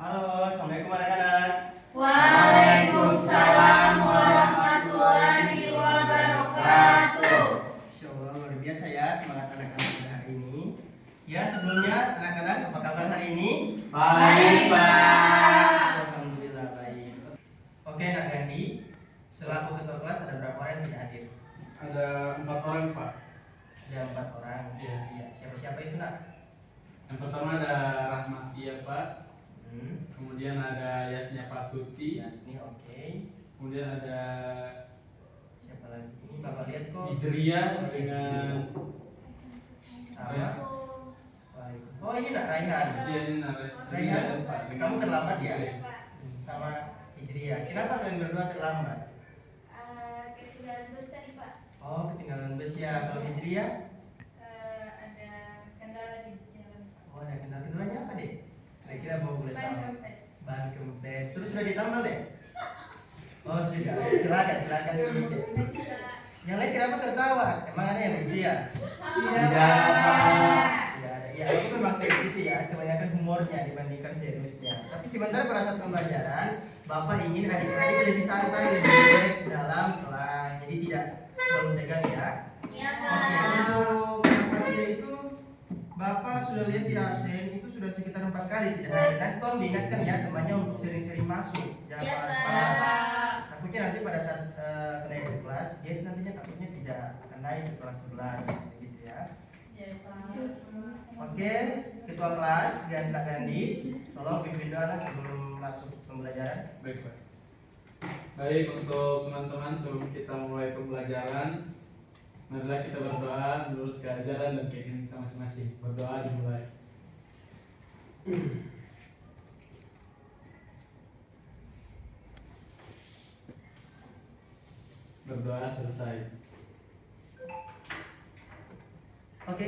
Halo, assalamualaikum anak-anak. Waalaikumsalam warahmatullahi wabarakatuh. Insyaallah luar biasa ya semangat anak-anak pada hari ini. Ya sebelumnya anak-anak apa kabar hari ini? Baik, Pak. Alhamdulillah baik. Oke Nak Gandhi, selaku ketua kelas ada berapa orang yang tidak hadir? Ada 4 orang, Pak. Ada 4 orang. Iya. Siapa-siapa itu Nak? Yang pertama ada Rahmatia, Pak. Kemudian ada Yasnya Patuti. Yasni, oke. Kemudian ada Siapa lagi? Ini Bapak lihat kok. Ijria Oh, iya, dengan sama. Oh ini Nak Raihan. dia ini Raihan, Pak. kamu terlambat ya? Iya. Sama Ijria. Kenapa kalian berdua terlambat? Ketinggalan bus tadi Pak. Oh ketinggalan bus ya. Kalau Ijria? Ada kendala di jalan Pak. Oh ada kendala. Keduanya apa deh? Kira-kira mau boleh Ban tahu? kempes. Ban kempes. Terus sudah ditambal deh? Oh sudah. Silakan duduk deh. Yang lain kenapa tertawa? Emang ada yang lucu ya? Tidak, Pak. Ya, ya itu memang seperti itu ya. Kebanyakan humornya dibandingkan seriusnya. Tapi sebentar pada saat pembelajaran, Bapak ingin adik-adik lebih santai, lebih relax dalam kelas. Jadi tidak selalu tegang ya. Iya Oke, untuk Bapak itu Bapak sudah lihat di absen itu sudah sekitar 4 kali tidak hadir. Nanti tolong diingatkan ya temannya untuk sering-sering masuk. Jangan Iya, panas-panas. Pak. Takutnya nanti pada saat naik ke kelas, dia nantinya takutnya tidak akan naik ke kelas 11 gitu ya. Iya Pak. Oke, ketua kelas dan Kak Gandhi, tolong pimpin doa sebelum masuk pembelajaran. Baik, Pak. Baik, untuk teman-teman sebelum kita mulai pembelajaran, marilah kita berdoa menurut keajaran dan keinginan kita masing-masing. Berdoa dimulai. Berdoa selesai. Oke,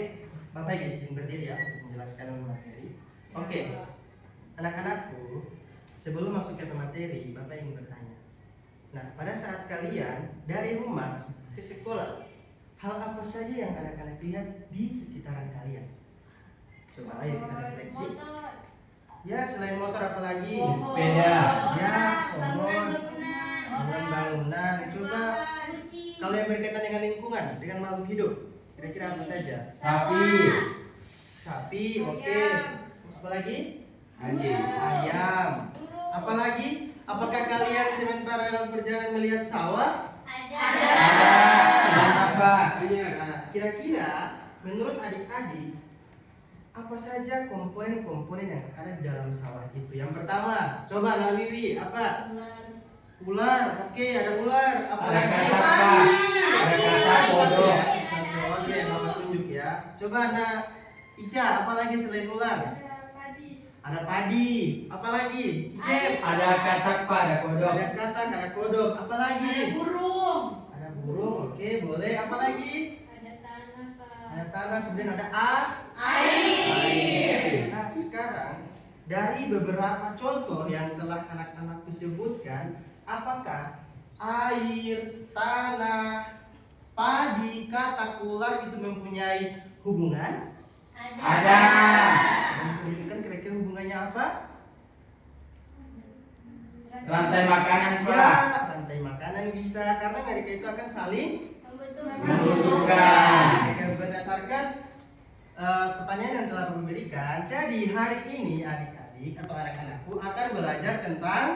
Bapak izin berdiri ya untuk menjelaskan materi. Oke, anak-anakku, sebelum masuk ke materi, Bapak ingin bertanya. Nah, pada saat kalian dari rumah ke sekolah, hal apa saja yang anak-anak lihat di sekitaran kalian? Coba ayo kita refleksi. Motor. Ya, selain motor apa lagi? Sepeda. Ya, Bangunan. bangunan. Coba Kucing. kalau yang berkaitan dengan lingkungan, dengan makhluk hidup, kira-kira apa saja? Sapi. Sapi, oke. Apalagi? Anjing. Ayam. Apalagi? Apakah kalian sementara dalam perjalanan melihat sawah? Ada. Dan apa? Nah, kira-kira menurut adik-adik apa saja komponen-komponen yang ada di dalam sawah itu? Yang pertama, coba Nala Wiwi, apa? Ular. Oke, ada ular. Apalagi? katak, Pak. Ada katak, kodok. Satu. Oke, Bapak tunjuk ya. Coba Nak Ica, apalagi selain ular? Ada padi. Apalagi? Icep. Ada katak, Pak. Ada kodok. Ada katak, ada kodok. Apalagi? burung. Ada burung. Oke, boleh. Apalagi? Ada tanah Pak. Ada tanah, kemudian ada Air. Nah, sekarang dari beberapa contoh yang telah anak-anakku sebutkan, apakah air, tanah, padi, katak, ular itu mempunyai hubungan? Ada. Dan sebutkan kira-kira hubungannya apa? Rantai makanan, Ya, Pak. rantai makanan bisa karena mereka itu akan saling Membutuhkan. Oke, berdasarkan pertanyaan yang telah Bapak berikan, jadi hari ini adik-adik atau anak-anakku akan belajar tentang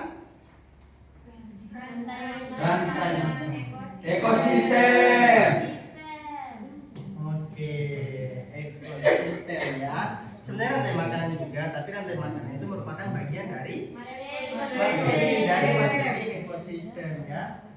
Rantai. Ekosistem. oke, ekosistem ya. Sebenarnya rantai makanan juga, tapi rantai makanan itu merupakan bagian dari materi ekosistem ya.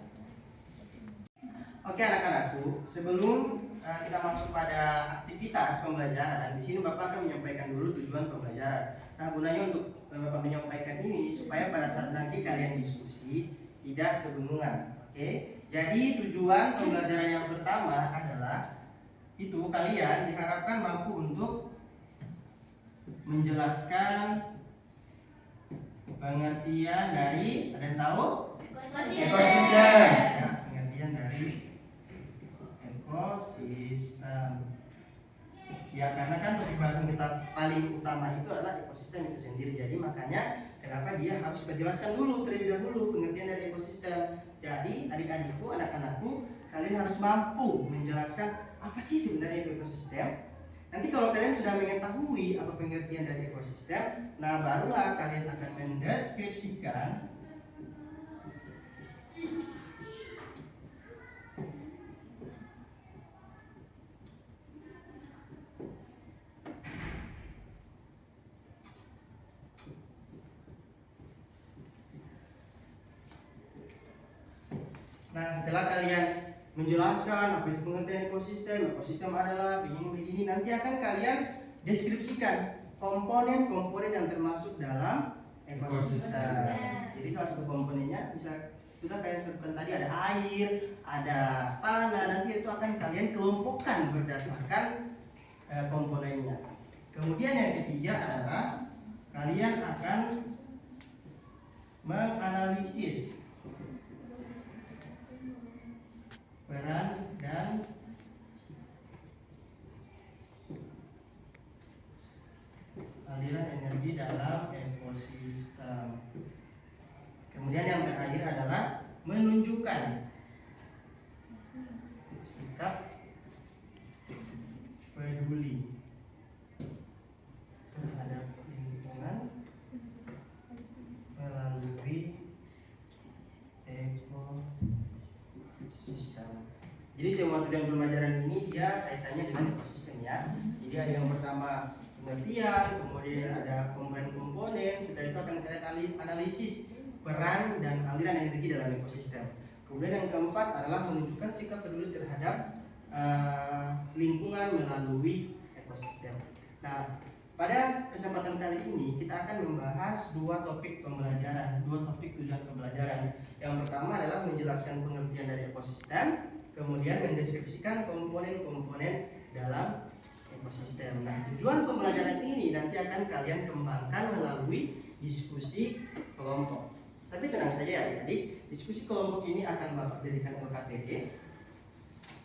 Oke anak-anakku, sebelum kita masuk pada aktivitas pembelajaran, di sini Bapak akan menyampaikan dulu tujuan pembelajaran. Nah, gunanya untuk Bapak menyampaikan ini supaya pada saat nanti kalian diskusi tidak kebingungan. Oke, jadi tujuan pembelajaran yang pertama adalah itu kalian diharapkan mampu untuk menjelaskan pengertian dari, ada yang tahu? Ekosistem. Ya, pengertian dari ekosistem. Ya karena kan topik bahasan kita paling utama itu adalah ekosistem itu sendiri. Jadi makanya kenapa dia harus kita jelaskan dulu terlebih dahulu pengertian dari ekosistem. Jadi adik-adikku, anak-anakku, kalian harus mampu menjelaskan apa sih sebenarnya itu ekosistem. Nanti kalau kalian sudah mengetahui apa pengertian dari ekosistem, nah barulah kalian akan mendeskripsikan Nah, setelah kalian menjelaskan apa itu pengertian ekosistem, ekosistem adalah begini-begini, nanti akan kalian deskripsikan komponen-komponen yang termasuk dalam ekosistem. Jadi salah satu komponennya bisa sudah kalian sebutkan tadi, ada air, ada tanah, nanti itu akan kalian kelompokkan berdasarkan komponennya. Kemudian yang ketiga adalah kalian akan menganalisis peran dan aliran energi dalam ekosistem. Kemudian yang terakhir adalah menunjukkan sikap peduli terhadap lingkungan melalui ekosistem. Jadi semua tujuan pembelajaran ini dia kaitannya dengan ekosistem ya. Jadi ada yang pertama pengertian, kemudian ada komponen-komponen, setelah itu akan kalian analisis peran dan aliran energi dalam ekosistem. Kemudian yang keempat adalah menunjukkan sikap peduli terhadap lingkungan melalui ekosistem. Nah, pada kesempatan kali ini kita akan membahas dua topik pembelajaran, dua topik tujuan pembelajaran. Yang pertama adalah menjelaskan pengertian dari ekosistem, kemudian mendeskripsikan komponen-komponen dalam ekosistem. Nah, tujuan pembelajaran ini nanti akan kalian kembangkan melalui diskusi kelompok. Tapi tenang saja ya adik, diskusi kelompok ini akan Bapak berikan LKPD.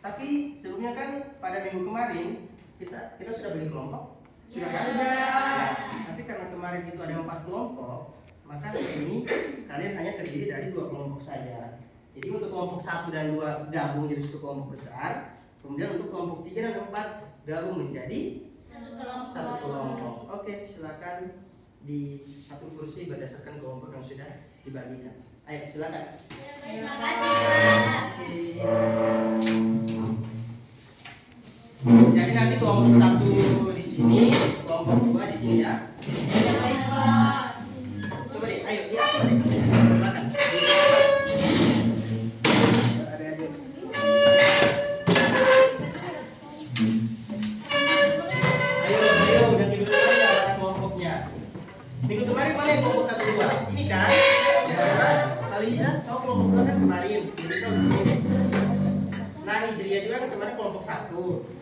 Tapi sebelumnya kan pada minggu kemarin kita sudah beli kelompok. Sudah kan? Ya. Tapi karena kemarin itu ada 4 kelompok, maka hari ini kalian hanya terdiri dari 2 kelompok saja. Jadi untuk kelompok 1 dan 2 gabung jadi satu kelompok besar. Kemudian untuk kelompok 3 dan 4 gabung menjadi satu kelompok. Oke, silakan di satu kursi berdasarkan kelompok yang sudah dibagikan. Ayo silakan. Terima kasih, Pak. Jadi nanti kelompok 1 di sini, kelompok 2 di sini ya. Baik, Pak. Coba deh, ayo diatur deh. Silakan. Ayo, dan minggu kemarin ya mana kelompoknya? Minggu kemarin mana yang kelompok 1 2? Ini kan? Ya. Aliza, tahu kelompok 2 kan kemarin. Jadi kau di sini. Nah, Hijriah juga kan kemarin kelompok 1.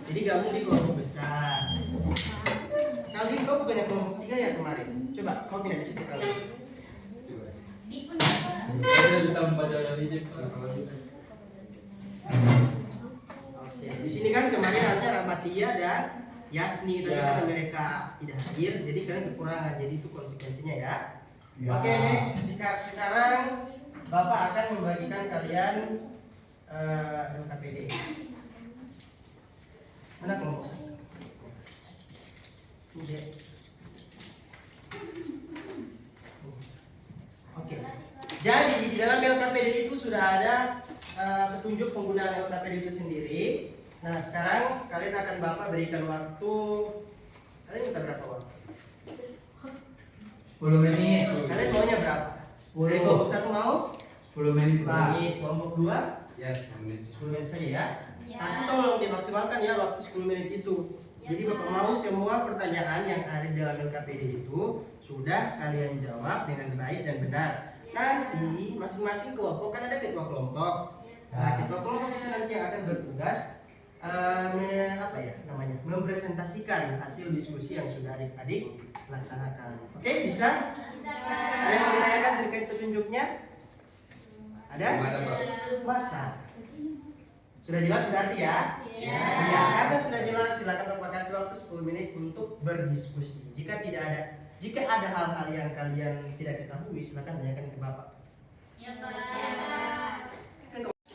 Jadi gabung di kelompok besar. Kali ini kau bukannya kelompok 3 ya kemarin? Coba kau pindah di situ kali. Ikut, Pak. Saya bisa membaca dari ini. Oke, di sini kan kemarin ada Rahmatia dan Yasni, tapi Ya. karena mereka tidak hadir, jadi kalian kekurangan. Jadi itu konsekuensinya ya. Ya. Oke, next. Sekarang Bapak akan membagikan kalian LKPD. Mana kelompok 1? Ini. Oke. Jadi di dalam LKPD itu sudah ada petunjuk penggunaan LKPD itu sendiri. Nah, sekarang kalian akan Bapak berikan waktu. Kalian minta berapa waktu? 10 menit. Kalian maunya berapa? Dari 10. kelompok 1 mau? 10 menit, Pak. Menit. Kelompok 2? Ya, 10 menit. 10 menit saja ya. Ya. Tapi tolong dimaksimalkan ya waktu 10 menit itu. Jadi Bapak mau semua pertanyaan yang ada di dalam LKPD itu sudah kalian jawab dengan baik dan benar. Nanti masing-masing kelompok kan ada ketua kelompok. Nah, ketua kelompok itu nanti yang akan bertugas mempresentasikan hasil diskusi yang sudah adik-adik laksanakan. Oke, bisa? Bisa, Ada yang Pak. menanyakan terkait petunjuknya? Ada? Ada, Pak. Masa? Sudah jelas berarti ya? Iya. Iya, karena sudah jelas silakan Bapak kasih waktu 10 menit untuk berdiskusi. Jika ada hal-hal yang kalian tidak ketahui, silakan tanyakan ke Bapak. Iya, Pak.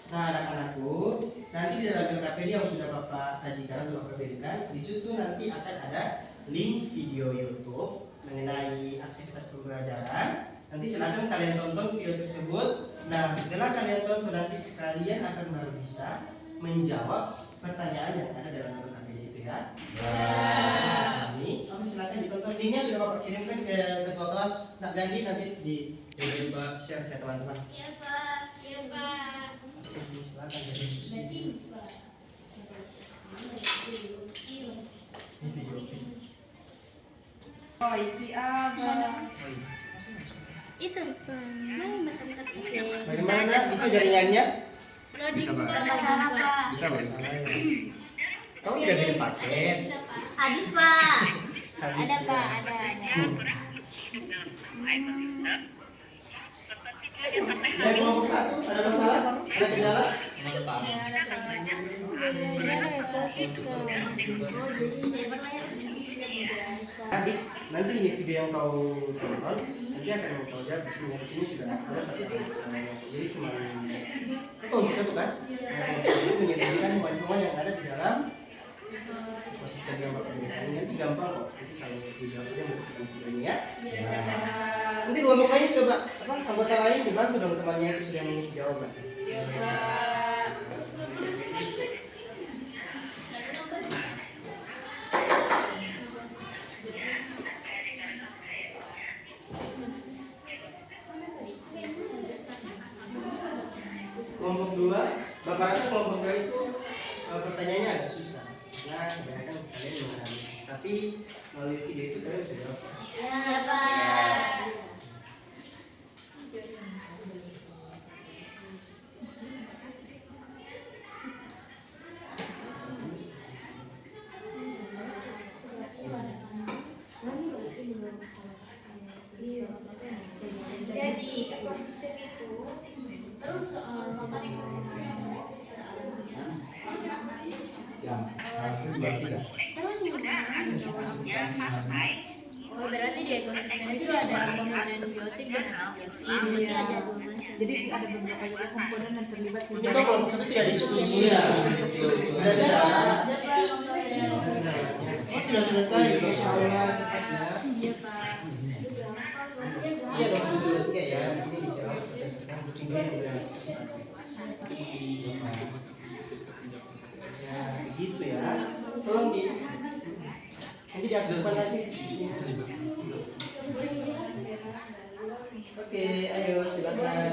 Nah, anak-anakku, nanti di dalam LKPD yang sudah Bapak sajikan atau Bapak berikan, di situ nanti akan ada link video YouTube mengenai aktivitas pembelajaran. Nanti silakan kalian tonton video tersebut. Nah, setelah kalian tonton nanti kalian akan baru bisa menjawab pertanyaan yang ada dalam LKPD itu ya. Ini, oke, silakan ditonton. Linknya sudah Bapak kirimkan ke ketua kelas Nak Gandhi, nanti di Jadi Pak, share ke teman-teman. Iya, Pak. Iya, Pak. Silakan berdiskusi. Berarti, Pak. Ini video. Oh, itu apa? Itu, mana mata-mata PC? Bagaimana bisa jaringannya? Loading bermasalah, Pak. Bisa, Bang. Kamu tidak bikin paket? Bisa, Pak. Habis, Pak. Habis, Ada, ya. Pak. Ada. Yang kelompok 1 ada masalah? Ada kendala? Nanti ini video yang kau tonton nanti akan kau jawab di sini sudah ada pertanyaan. Jadi cuma kau bisa bukan? Jadi menyediakan poin-poin yang ada di dalam ekosistem yang Bapak berikan. Nanti gampang kok. Nanti kalau dijawabnya berdasarkan video ini ya. Nanti kelompok lain coba anggota lain dibantu dong temannya itu sudah mengisi jawaban. Kelompok 2, Bapak rasa kelompok 2 itu pertanyaannya agak susah. Nah, kebanyakan kalian mengalami. Tapi melalui video itu kalian bisa jawab. Iya, Pak. Jadi ekosistem itu terus makan ekosistem Jam. Harusnya 23. Oh, berarti di ekosistem itu ada komponen biotik dan abiotik. Berarti Iya. ada dua macam. Jadi ada beberapa juga komponen yang terlibat di Itu kelompok 1 tidak diskusi ya. Oh, sudah selesai soalnya cepatnya. Iya, Pak. Iya dong, 2 3 ya. Ini dijawab berdasarkan video yang sudah disepakati. Ya, begitu ya. Tolong nanti diaktifkan lagi diskusinya. Oke, ayo silakan.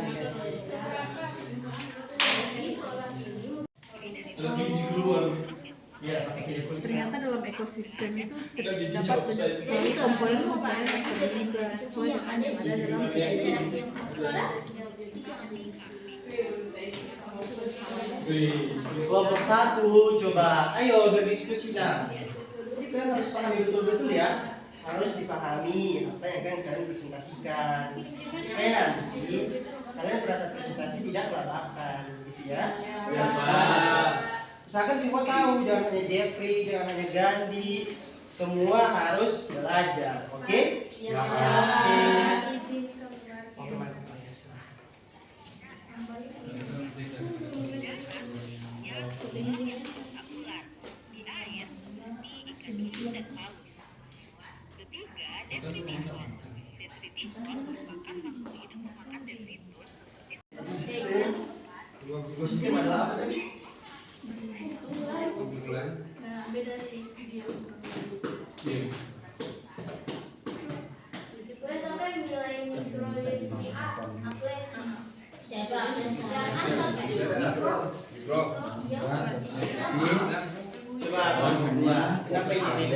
lebih biji keluar. Ya, pakai CD kulit. ternyata dalam ekosistem itu Udah biji terdapat jauh, banyak saya. sekali komponen-komponen yang terlibat sesuai dengan yang ada dalam ekosistem. Kelompok 1, coba ayo berdiskusi nah. Jadi kalian harus pahami betul-betul ya. Harus dipahami apa yang akan kalian presentasikan. Supaya nanti kalian pada saat presentasi tidak melabakkan, gitu ya. Ya, Pak. Misalkan semua tahu, jangan hanya Jeffrey, jangan hanya Gandhi, semua harus belajar, oke? Iya, Ya, Pak. Ekosistem adalah apa tadi? Kebetulan. Nah, beda dari video. Iya. Gue sampai nilai mikrolis di A, A+. Siapa? Jangan sampai di mikro. Bro. Iya, Coba kelompok 2. Kenapa ini?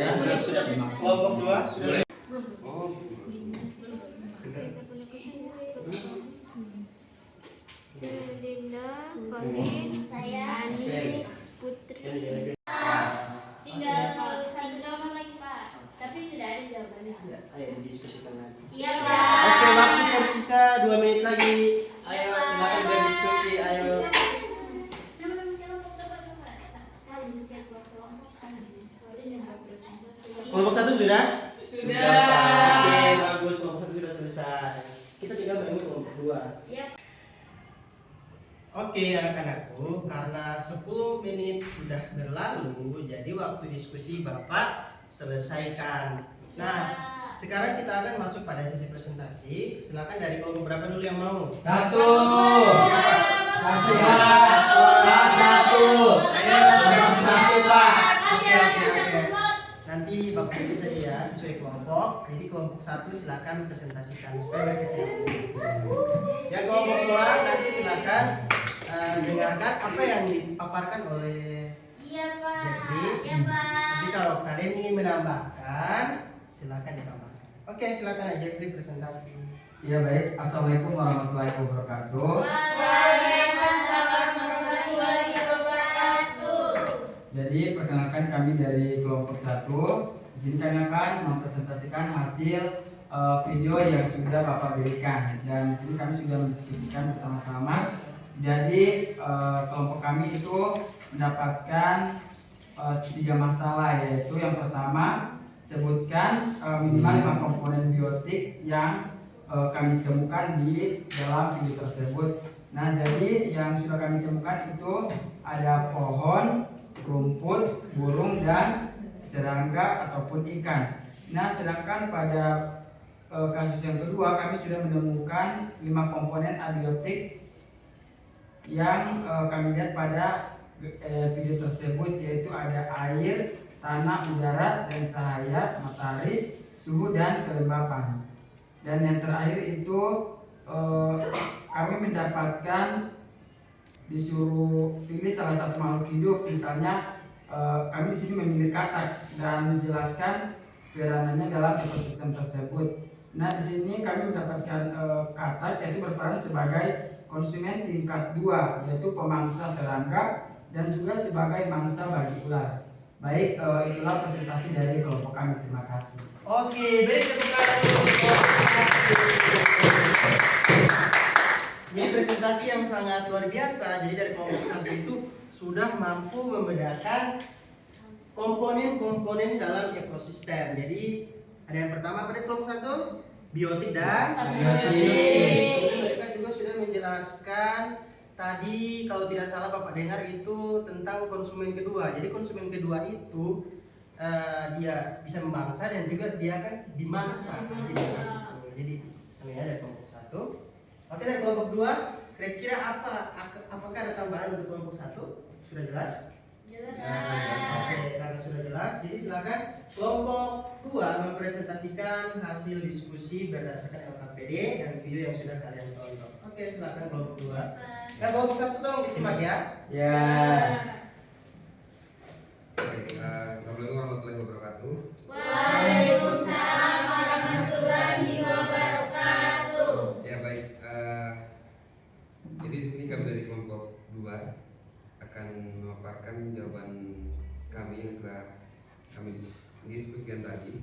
Sudah kelompok 2 sudah. Oh. Dinda, Colin, saya, Ani, Putri. Tinggal satu gambar lagi, Pak. Tapi sudah ada jawabannya. Ya, ayo diskusikan lagi. Iya, Pak. Oke, waktu tersisa 2 menit lagi. Ayo silakan berdiskusi. Ayo. sudah? Sudah. Oke, bagus. Kelompok 1 sudah selesai. Kita tinggal menemui kelompok 2. Iya. Oke, anak-anakku, karena 10 menit sudah berlalu, jadi waktu diskusi Bapak selesaikan. Nah, sekarang kita akan masuk pada sesi presentasi. Silakan dari kelompok berapa dulu yang mau? Satu. Satu. Satu. Ayo, satu, Pak. Oke. Nanti Bapak pilih saja ya sesuai kelompok. Jadi kelompok 1 silakan presentasikan supaya berkesan. Yang kelompok 2 nanti silakan dengarkan apa yang dipaparkan oleh Iya, Pak. Jadi, Iya, Pak. nanti kalau kalian ingin menambahkan, silakan ditambahkan. Oke, silakan Jeffrey presentasi. Ya baik, assalamualaikum warahmatullahi wabarakatuh. Waalaikumsalam warahmatullahi wabarakatuh. Jadi perkenalkan kami dari kelompok 1. Di sini kami akan mempresentasikan hasil video yang sudah Bapak berikan, dan di sini kami sudah mendiskusikan bersama-sama. Jadi kelompok kami itu mendapatkan 3 masalah, yaitu yang pertama sebutkan minimal 5 komponen biotik yang kami temukan di dalam video tersebut. Nah, jadi yang sudah kami temukan itu ada pohon, rumput, burung, dan serangga ataupun ikan. Nah, sedangkan pada kasus yang kedua kami sudah menemukan 5 komponen abiotik yang kami lihat pada video tersebut, yaitu ada air, tanah, udara, dan cahaya matahari, suhu, dan kelembapan. Dan yang terakhir itu kami mendapatkan disuruh pilih salah satu makhluk hidup. Misalnya kami di sini memilih katak dan jelaskan peranannya dalam ekosistem tersebut. Nah, di sini kami mendapatkan katak, yaitu berperan sebagai konsumen tingkat 2, yaitu pemangsa serangga dan juga sebagai mangsa bagi ular. Baik, itulah presentasi dari kelompok kami. Terima kasih. Oke, beri tepuk tangan untuk kelompok 1. Ini presentasi yang sangat luar biasa. Jadi dari kelompok 1 itu sudah mampu membedakan komponen-komponen dalam ekosistem. Jadi ada yang pertama pada kelompok 1, biotik dan Abiotik. Kemudian mereka juga sudah menjelaskan tadi, kalau tidak salah Bapak dengar, itu tentang konsumen kedua. Jadi konsumen kedua itu dia bisa memangsa dan juga dia akan dimangsa. Jadi ini ada kelompok 1. Oke, dari kelompok 2, kira-kira apakah ada tambahan untuk kelompok 1? Sudah jelas? Jelas. Oke, karena sudah jelas, jadi silakan kelompok 2 mempresentasikan hasil diskusi berdasarkan LKPD dan video yang sudah kalian tonton. Oke, silakan kelompok 2. Yang kelompok 1 tolong disimak ya. Ya. Assalamualaikum warahmatullahi wabarakatuh. Waalaikumsalam warahmatullahi wabarakatuh. Ya baik. Jadi di sini kami dari kelompok 2 akan memaparkan jawaban kami yang telah kami diskusikan tadi,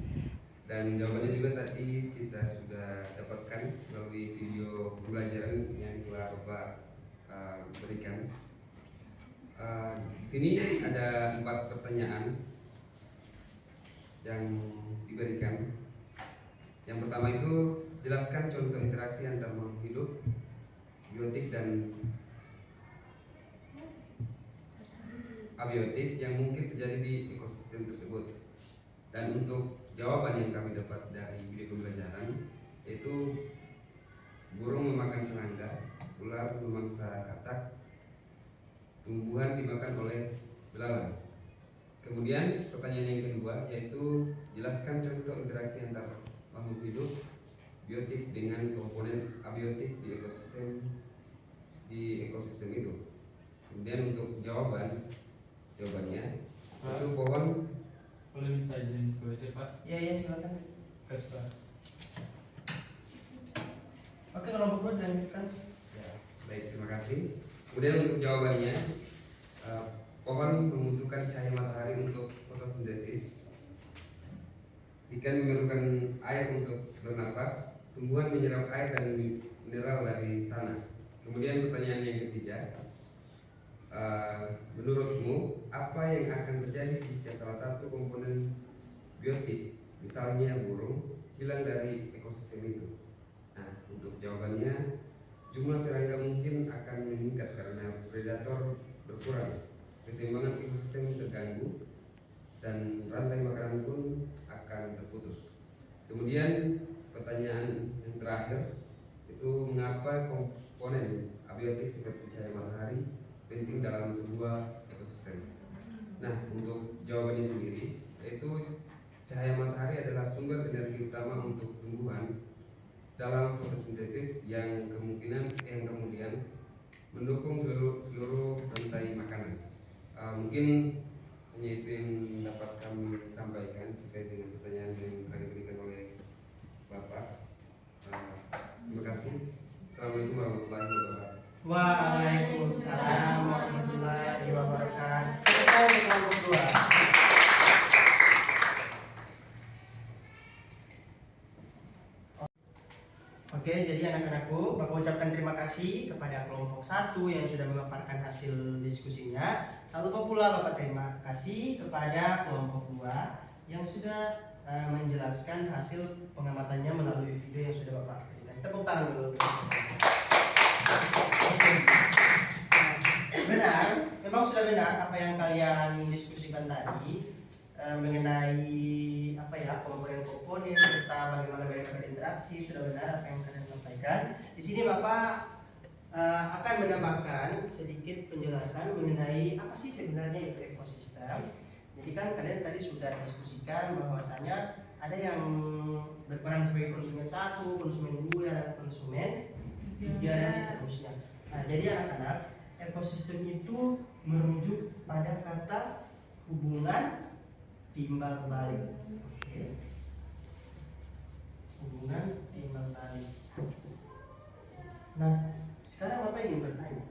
dan jawabannya juga tadi kita sudah dapatkan melalui video pembelajaran yang telah Bapak berikan. Di sini ada 4 pertanyaan yang diberikan. Yang pertama itu, jelaskan contoh interaksi antar makhluk hidup, biotik dan abiotik yang mungkin terjadi di ekosistem tersebut. Dan untuk jawaban yang kami dapat dari video pembelajaran, yaitu burung memakan serangga, ular memangsa katak, tumbuhan dimakan oleh belalang. Kemudian pertanyaan yang kedua, yaitu jelaskan contoh interaksi antar makhluk hidup, biotik dengan komponen abiotik di ekosistem itu. Kemudian untuk jawabannya, itu pohon. Boleh minta izin ke WC, Pak? Iya, silakan. Kasih, Pak. Oke, kelompok 2 dilanjutkan. Ya, baik, terima kasih. Kemudian untuk jawabannya, pohon membutuhkan cahaya matahari untuk fotosintesis, ikan memerlukan air untuk bernapas, tumbuhan menyerap air dan mineral dari tanah. Kemudian pertanyaan yang ketiga, menurutmu apa yang akan terjadi jika salah satu komponen biotik misalnya burung, hilang dari ekosistem itu? Nah, untuk jawabannya, jumlah serangga mungkin akan meningkat karena predator berkurang, keseimbangan ekosistem terganggu, dan rantai makanan pun akan terputus. Kemudian pertanyaan yang terakhir itu, mengapa komponen abiotik seperti cahaya matahari penting dalam sebuah ekosistem? Nah, untuk jawabannya sendiri, yaitu cahaya matahari adalah sumber energi utama untuk tumbuhan dalam fotosintesis yang kemudian mendukung seluruh rantai makanan. Mungkin hanya itu yang dapat kami sampaikan terkait dengan pertanyaan yang telah diberikan oleh Bapak. Terima kasih. Assalamualaikum warahmatullahi wabarakatuh. Waalaikumsalam warahmatullahi wabarakatuh. Kita untuk kelompok 2. Oke, jadi anak-anakku, Bapak ucapkan terima kasih kepada kelompok 1 yang sudah memaparkan hasil diskusinya. Lalu pula Bapak terima kasih kepada kelompok 2 yang sudah menjelaskan hasil pengamatannya melalui video yang sudah Bapak berikan. Tepuk tangan dulu. Benar, memang sudah benar apa yang kalian diskusikan tadi mengenai komponen-komponen serta bagaimana mereka berinteraksi. Sudah benar apa yang kalian sampaikan. Di sini Bapak akan menambahkan sedikit penjelasan mengenai apa sih sebenarnya itu ekosistem. Jadi kan kalian tadi sudah diskusikan bahwasanya ada yang berperan sebagai konsumen 1, konsumen 2, dan konsumen 3 dan seterusnya. Nah, jadi anak-anak, ekosistem itu merujuk pada kata hubungan timbal balik. Oke. Hubungan timbal balik. Nah, sekarang Bapak ingin bertanya.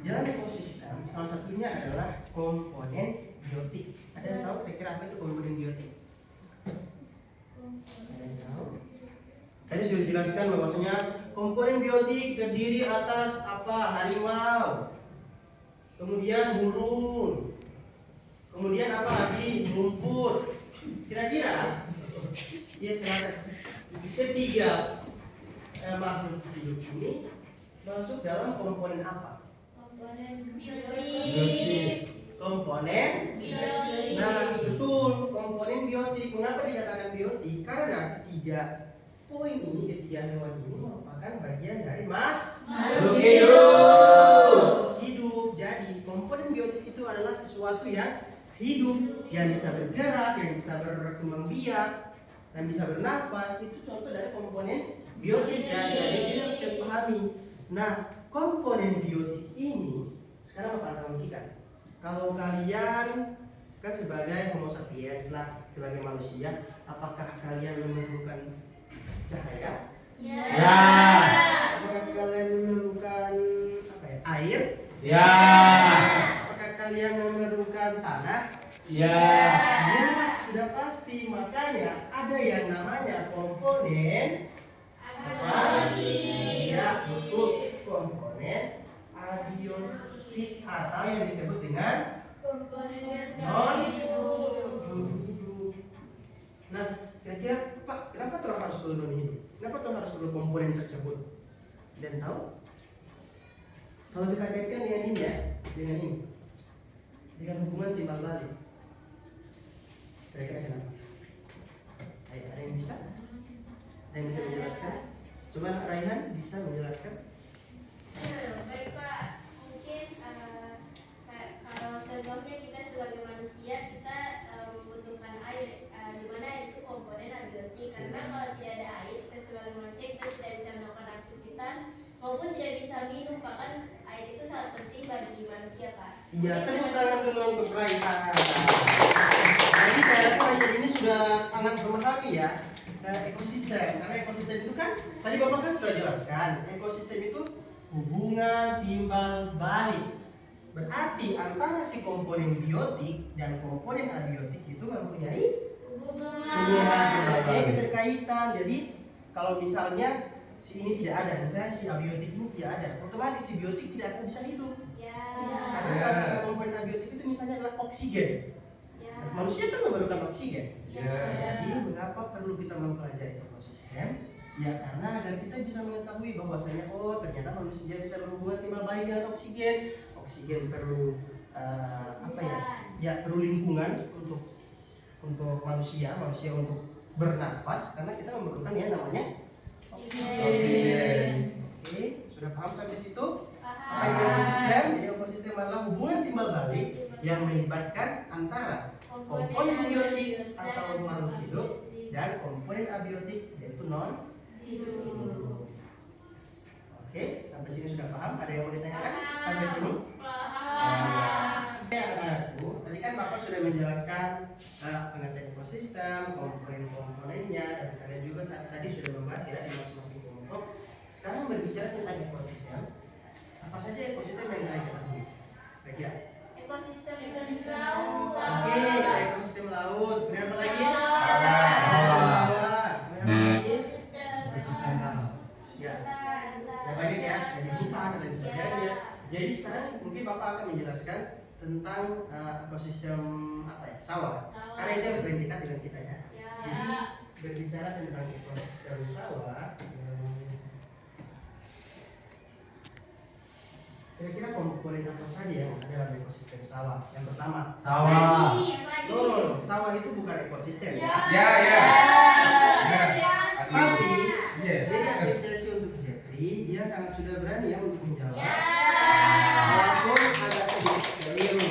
Dalam ekosistem, salah satunya adalah komponen biotik. Ada yang tahu kira-kira apa itu komponen biotik? Ada yang tahu? Tadi sudah dijelaskan bahwasanya komponen biotik terdiri atas apa? Harimau, kemudian burung, kemudian apa lagi? Rumput. Kira-kira? Ya, silakan. Ketiga makhluk hidup ini masuk dalam komponen apa? Komponen biotik. Komponen Biotik. Nah, betul, komponen biotik. Mengapa dikatakan biotik? Karena ketiga poin ini, ketiga hewan ini merupakan bagian dari makhluk hidup. Jadi, komponen biotik itu adalah sesuatu yang hidup, yang bisa bergerak, yang bisa berkembang biak, dan bisa bernafas. Itu contoh dari komponen biotik ya. Jadi kita harus pahami. Nah, komponen biotik ini sekarang Bapak akan buktikan. Kalau kalian kan sebagai Homo sapiens lah, sebagai manusia, apakah kalian memerlukan cahaya? Ya. Apakah kalian memerlukan air? Ya. Apakah kalian memerlukan tanah? Ya. Ya, sudah pasti. Makanya ada yang namanya komponen abiotik. Ya, betul, komponen abiotik atau yang disebut dengan Komponen non hidup. hidup. Nah, kira-kira Pak, kenapa tuh harus perlu non hidup? Kenapa tuh harus perlu komponen tersebut? Dan tahu? Kalau kita kaitkan dengan ini ya, dengan hubungan timbal balik. Kira-kira kenapa? Ayo, ada yang bisa? Ada yang bisa menjelaskan? Coba Raihan bisa menjelaskan? Baik Pak, mungkin kalau contohnya kita sebagai manusia kita membutuhkan air, di mana itu komponen abiotik. Karena kalau tidak ada air, kita sebagai manusia kita tidak bisa melakukan aktivitas maupun tidak bisa minum. Bahkan air itu sangat penting bagi manusia Pak. Iya, tepuk tangan dulu untuk Raihan. Jadi saya rasa Raihan ini sudah sangat memahami ya ekosistem. Karena ekosistem itu kan tadi Bapak kan sudah jelaskan, ekosistem itu hubungan timbal balik. Berarti antara si komponen biotik dan komponen abiotik itu mempunyai hubungan keterkaitan. Jadi kalau misalnya si ini tidak ada, misalnya si abiotik ini tidak ada, otomatis si biotik tidak akan bisa hidup. Ya. Karena salah satu komponen abiotik itu misalnya adalah oksigen. Ya. Manusia kan memerlukan oksigen. Ya. Jadi mengapa perlu kita mempelajari ekosistem? Ya karena agar kita bisa mengetahui bahwasanya oh ternyata manusia bisa berhubungan timbal balik dengan oksigen. Oksigen perlu apa ya? Ya perlu lingkungan untuk manusia untuk bernafas karena kita memerlukan yang namanya oksigen. Oke, sudah paham sampai situ? Apa itu ekosistem? Jadi ekosistem adalah hubungan timbal balik yang melibatkan antara komponen biotik atau makhluk hidup dan komponen abiotik yaitu non hidup. Oke, sampai sini sudah paham? Ada yang mau ditanyakan sampai sini? Oke, anak-anakku, tadi kan Bapak sudah menjelaskan pengertian ekosistem, komponen-komponennya, dan kalian juga tadi sudah membahas ya di masing-masing kelompok. Sekarang berbicara tentang ekosistem, apa saja ekosistem yang kalian ketahui? Kira-kira? Ekosistem laut. Oke, ada ekosistem laut. Kemudian apa lagi? Sawah. Sawah. Kemudian apa lagi? Ekosistem tanah. Ya, banyak ya, jadi hutan dan lain sebagainya. Jadi sekarang mungkin Bapak akan menjelaskan tentang ekosistem apa ya, sawah. Karena ini yang berintikat dengan kita ya. Jadi berbicara tentang ekosistem sawah, kira-kira komponen apa saja yang ada dalam ekosistem sawah? Yang pertama, Sawah. no, sawah itu bukan ekosistem ya. Ya. Tapi Iya. jadi apresiasi untuk Jeffrey, dia sangat sudah berani ya untuk menjawab. Ya. Walaupun agak sedikit keliru.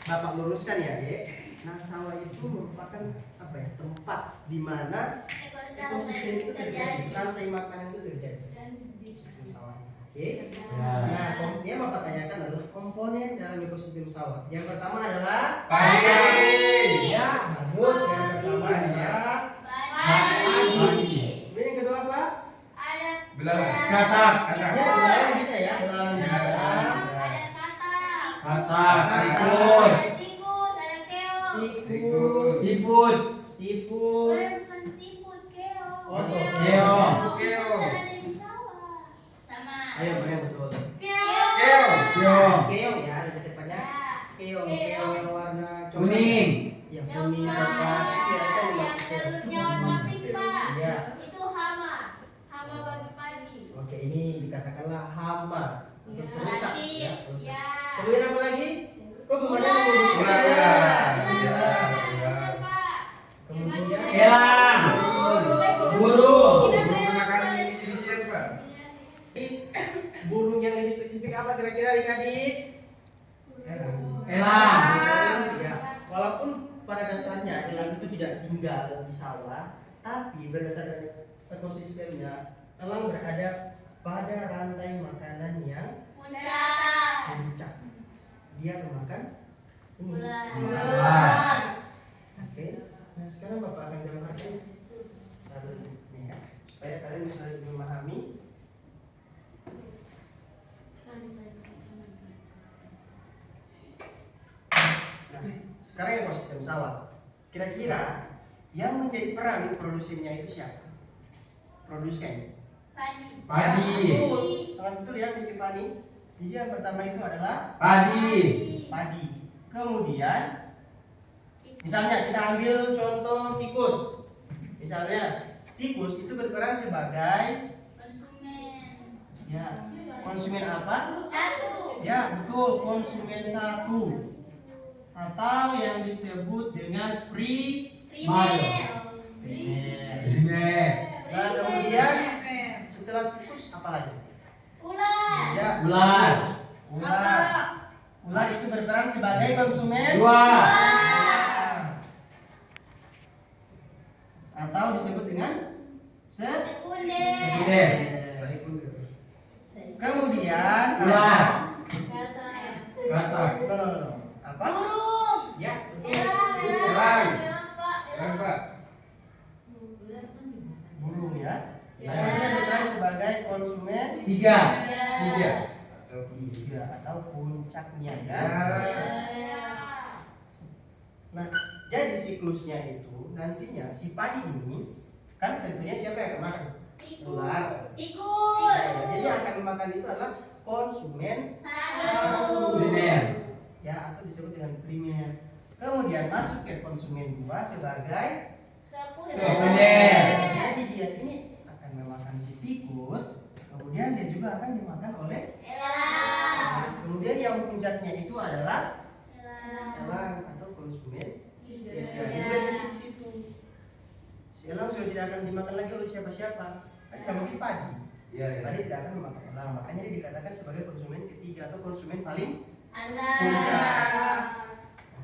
Bapak luruskan ya, Dek. Nah, sawah itu merupakan apa ya? Tempat di mana ekosistem itu terjadi, rantai makanan itu terjadi. Ekosistem sawah. Oke. Nah, yang Bapak tanyakan adalah komponen dalam ekosistem sawah. Yang pertama adalah Padi. ya, bagus. Yang pertama adalah padi. Kemudian yang kedua apa? Belalang. Katak. Ya, belalang bisa ya, belalang bisa. Katak. Tikus. Tikus, Siput. siput, oh, Keong. Keong. ayo mana yang betul? Keong. Keong. Keong ya, lebih tepatnya keong yang warna coklat. Kuning. Ya, kuning coklat. Ya, itu yang masuk keong. Ya, Itu hama bagi padi. oke ini dikatakanlah hama atau perusak ya, perusak. Ya. Kemudian apa lagi? Kok Ular. Ular. Kemudian Elang. Burung. Burung makan biji-bijian, Pak. burung yang lebih spesifik apa kira-kira adik-adik? Elang. Ya, walaupun pada dasarnya elang itu tidak tinggal di sawah, tapi berdasarkan ekosistemnya, elang berada pada rantai makanan yang puncak. Dia memakan ini. Ular. Oke. Nah, sekarang Bapak akan gambarkan ini ya, supaya kalian bisa lebih memahami. Nah, sekarang ekosistem sawah. Kira-kira yang menjadi peran produsennya itu siapa? Produsen. Padi. Ya, betul. Sangat betul ya, Miss Tiffany. Jadi yang pertama itu adalah Padi. padi. Kemudian, misalnya kita ambil contoh tikus. Misalnya, tikus itu berperan sebagai ya konsumen apa? Ya, betul, konsumen satu. Atau yang disebut dengan primer. Primer. Dan kemudian setelah tikus apa lagi? Ya, Ular. Ular itu berperan sebagai konsumen Dua. atau disebut dengan Sekunder. Kemudian Ular. Katak. no. Apa? Ya, betul. Elang. Elang, Pak. Burung ya. Nah, dia berperan sebagai konsumen Tiga. atau puncaknya ya. Ya. Nah, jadi siklusnya itu nantinya si padi ini kan tentunya siapa yang akan makan? Ular. Ya, jadi yang akan makan itu adalah konsumen satu. Primer. Ya, atau disebut dengan primer. kemudian masuk ke konsumen 2 sebagai Sekunder. Jadi dia ini akan memakan si tikus, kemudian dia juga akan dimakan oleh kemudian yang puncaknya itu adalah elang atau konsumen. Ya, dia juga jadi di situ. Si elang sudah tidak akan dimakan lagi oleh siapa-siapa. Kan tidak mungkin padi. Iya, Padi tidak akan memakan elang. Makanya dia dikatakan sebagai konsumen ketiga atau konsumen paling puncak.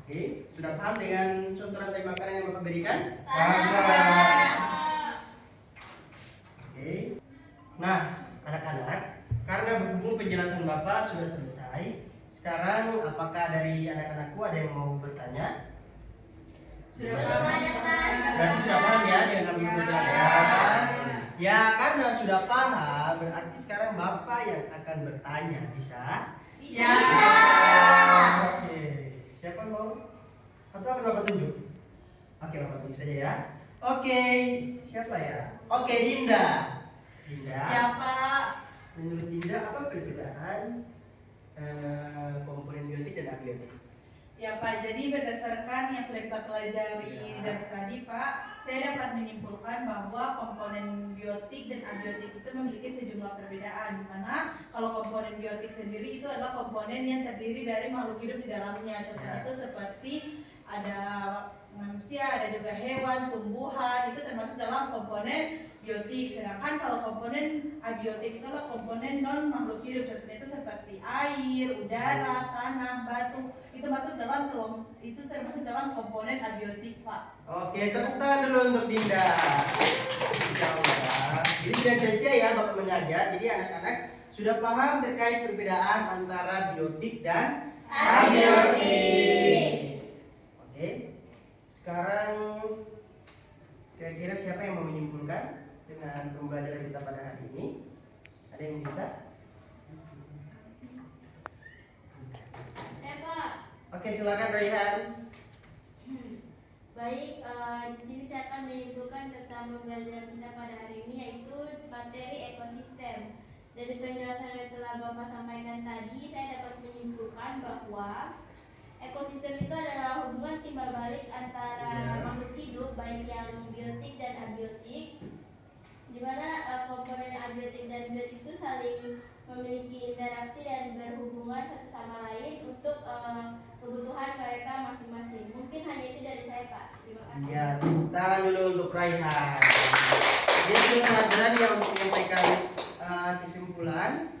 Oke, sudah paham dengan contoh rantai makanan yang Bapak berikan? Oke. Nah, anak-anak, karena berhubung penjelasan Bapak sudah selesai, sekarang apakah dari anak-anakku ada yang mau bertanya? Berarti sudah paham ya dengan kami penjelasan. Ya, karena sudah paham, berarti sekarang Bapak yang akan bertanya. Bisa? Oke. Siapa mau? Atau akan Bapak tunjuk? Oke, Bapak tunjuk saja ya. Oke, siapa ya? Oke, Dinda. Dinda. Ya Pak. Menurut Dinda, apa perbedaan komponen biotik dan abiotik? Ya Pak, jadi berdasarkan yang sudah kita pelajari dari tadi Pak, saya dapat menyimpulkan bahwa komponen biotik dan abiotik itu memiliki sejumlah perbedaan. Di mana kalau komponen biotik sendiri itu adalah komponen yang terdiri dari makhluk hidup di dalamnya. Contohnya itu seperti ada manusia, ada juga hewan, tumbuhan, itu termasuk dalam komponen biotik. Sedangkan kalau komponen abiotik itu adalah komponen non makhluk hidup. Contohnya itu seperti air, udara, tanah, batu. Itu termasuk dalam komponen abiotik, Pak. Oke, tepuk tangan dulu untuk Dinda. Insyaallah. Jadi tidak sia-sia ya Bapak mengajar. Jadi anak-anak sudah paham terkait perbedaan antara biotik dan abiotik. Oke. Sekarang kira-kira siapa yang mau menyimpulkan dengan pembelajaran kita pada hari ini? Ada yang bisa? Oke, silakan Raihan. Baik, di sini saya akan menyimpulkan tentang pembelajaran kita pada hari ini, yaitu materi ekosistem. Dari penjelasan yang telah Bapak sampaikan tadi, saya dapat menyimpulkan bahwa ekosistem itu adalah hubungan timbal balik antara makhluk hidup, baik yang biotik dan abiotik, di mana komponen abiotik dan biotik itu saling memiliki interaksi dan berhubungan satu sama lain untuk kebutuhan mereka masing-masing. Mungkin hanya itu dari saya, Pak. Terima kasih. Ya, tepuk tangan dulu untuk Raihan. Dia sudah sangat berani yang untuk menyampaikan kesimpulan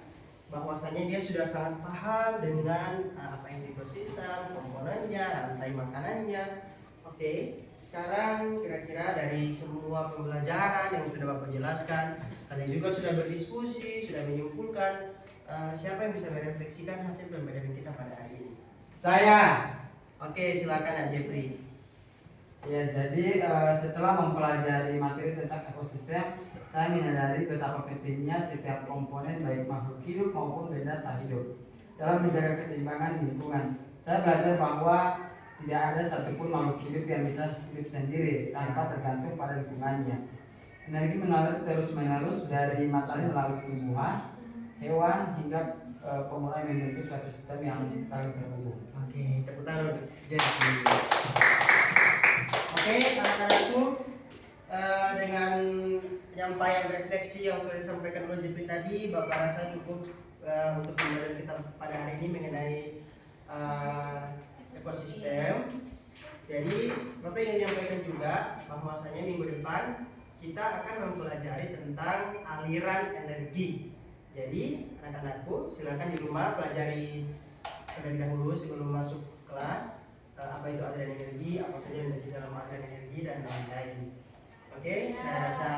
bahwasanya dia sudah sangat paham dengan apa yang ekosistem, komponennya, rantai makanannya. Oke, sekarang kira-kira dari semua pembelajaran yang sudah Bapak jelaskan, kalian juga sudah berdiskusi, sudah menyimpulkan. Siapa yang bisa merefleksikan hasil pembelajaran kita pada hari ini? Saya. Oke, silakan Kak Jepri. Ya, jadi setelah mempelajari materi tentang ekosistem, saya menyadari betapa pentingnya setiap komponen baik makhluk hidup maupun benda tak hidup dalam menjaga keseimbangan lingkungan. Saya belajar bahwa tidak ada satupun makhluk hidup yang bisa hidup sendiri tanpa tergantung pada lingkungannya. Energi mengalir terus-menerus dari matahari melalui tumbuhan, hewan hingga pemulai membentuk suatu sistem yang saling terhubung. Oke, tepuk tangan untuk Jepri. Oke, anak-anakku, dengan penyampaian refleksi yang sudah disampaikan oleh Jepri tadi, Bapak rasa cukup untuk pembelajaran kita pada hari ini mengenai ekosistem. Jadi, Bapak ingin menyampaikan juga bahwasanya minggu depan kita akan mempelajari tentang aliran energi. Jadi, anak-anakku, silakan di rumah pelajari terlebih dahulu sebelum masuk kelas apa itu aliran energi, apa saja yang terjadi dalam aliran energi dan lain-lain. Oke, saya rasa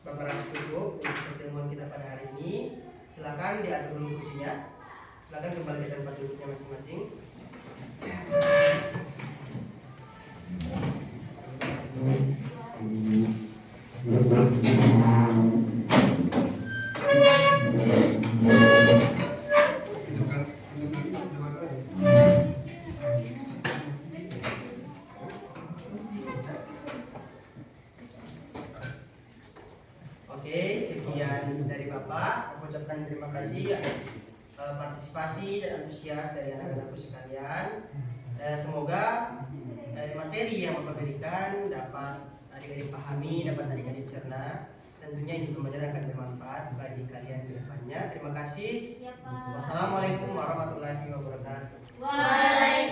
Bapak rasa cukup untuk pertemuan kita pada hari ini. Silakan diatur dulu kursinya. Silakan kembali ke tempat duduknya masing-masing. Oke, sekian dari Bapak. Aku ucapkan terima kasih atas partisipasi dan antusias dari anak-anakku sekalian. Semoga materi yang Bapak berikan dapat adik-adik pahami, dapat adik-adik cerna. Tentunya ini pembelajaran akan bermanfaat bagi kalian ke depannya. Terima kasih. Ya, Pak. Wassalamualaikum warahmatullahi wabarakatuh. Waalaikumsalam.